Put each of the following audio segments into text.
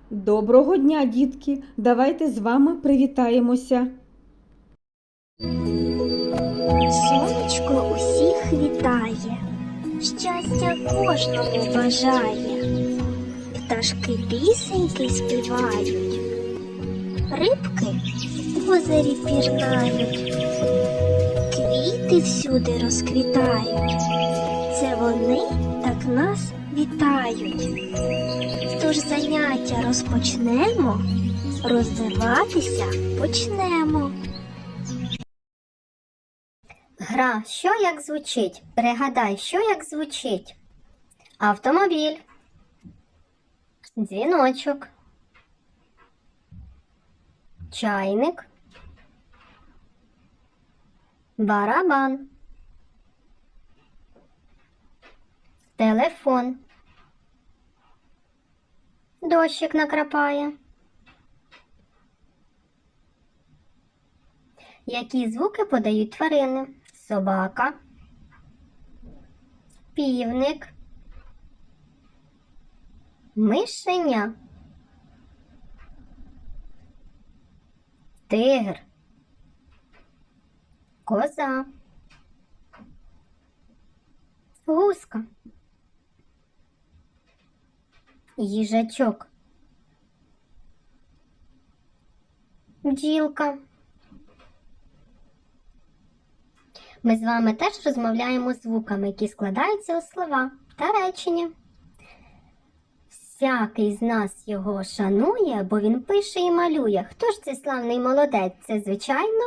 Доброго дня, дітки! Давайте з вами привітаємося. Сонечко усіх вітає, щастя кожному бажає. Пташки пісеньки співають, рибки в озері пірнають, квіти всюди розквітають. Це вони так нас вітають. Тож заняття розпочнемо, розвиватися почнемо. Гра «Що як звучить?» Пригадай, що як звучить. Автомобіль, дзвіночок, чайник, барабан, телефон, дощик накрапає. Які звуки подають тварини? Собака, півник, мишеня, тигр, коза, гуска, їжачок, бджілка. Ми з вами теж розмовляємо звуками, які складаються у слова та речення. Всякий з нас його шанує, бо він пише і малює. Хто ж цей славний молодець? Це, звичайно,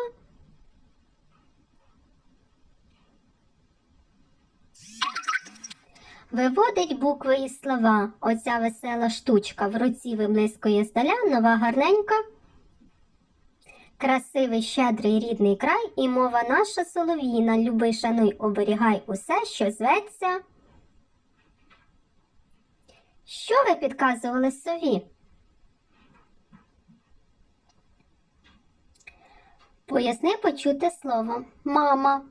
виводить букви і слова. Оця весела штучка в руці виблискує здаля, нова гарненька. Красивий, щедрий, рідний край і мова наша солов'їна. Люби, шануй, оберігай усе, що зветься. Що ви підказували сові? Поясни почуте слово. Мама,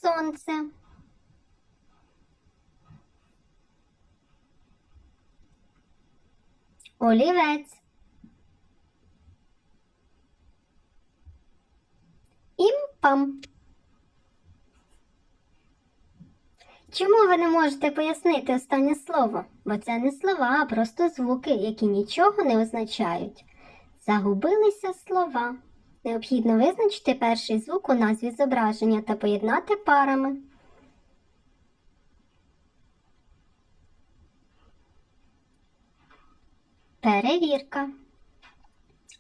сонце, олівець, ім-пам. Чому ви не можете пояснити останнє слово? Бо це не слова, а просто звуки, які нічого не означають. Загубилися слова. Необхідно визначити перший звук у назві зображення та поєднати парами. Перевірка.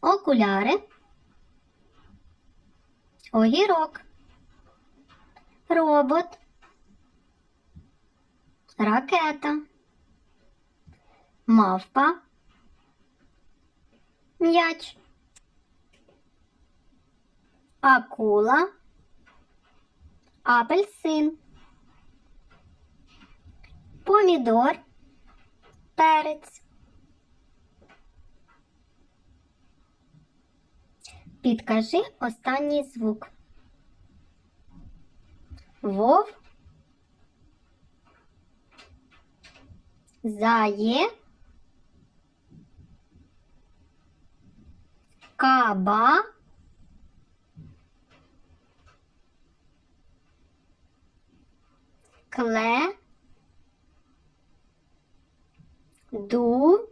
Окуляри. Огірок. Робот. Ракета. Мавпа. М'яч. Акула. Апельсин. Помідор. Перець. Підкажи останній звук. Вов. Зає. Каба. Кле. Ду.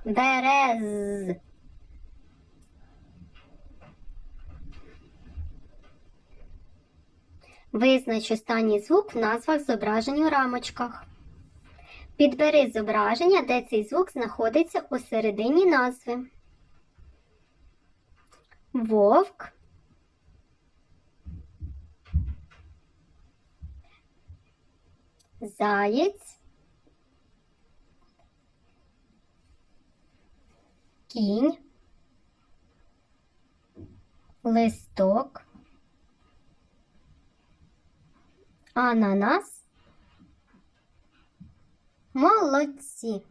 Берез. Визнач останній звук в назвах зображень у рамочках. Підбери зображення, де цей звук знаходиться у середині назви. Вовк. Заєць. Кінь. Листок. Ананас. Молодці!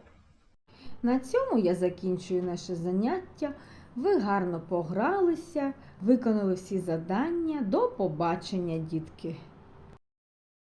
На цьому я закінчую наше заняття. Ви гарно погралися, виконали всі завдання. До побачення, дітки!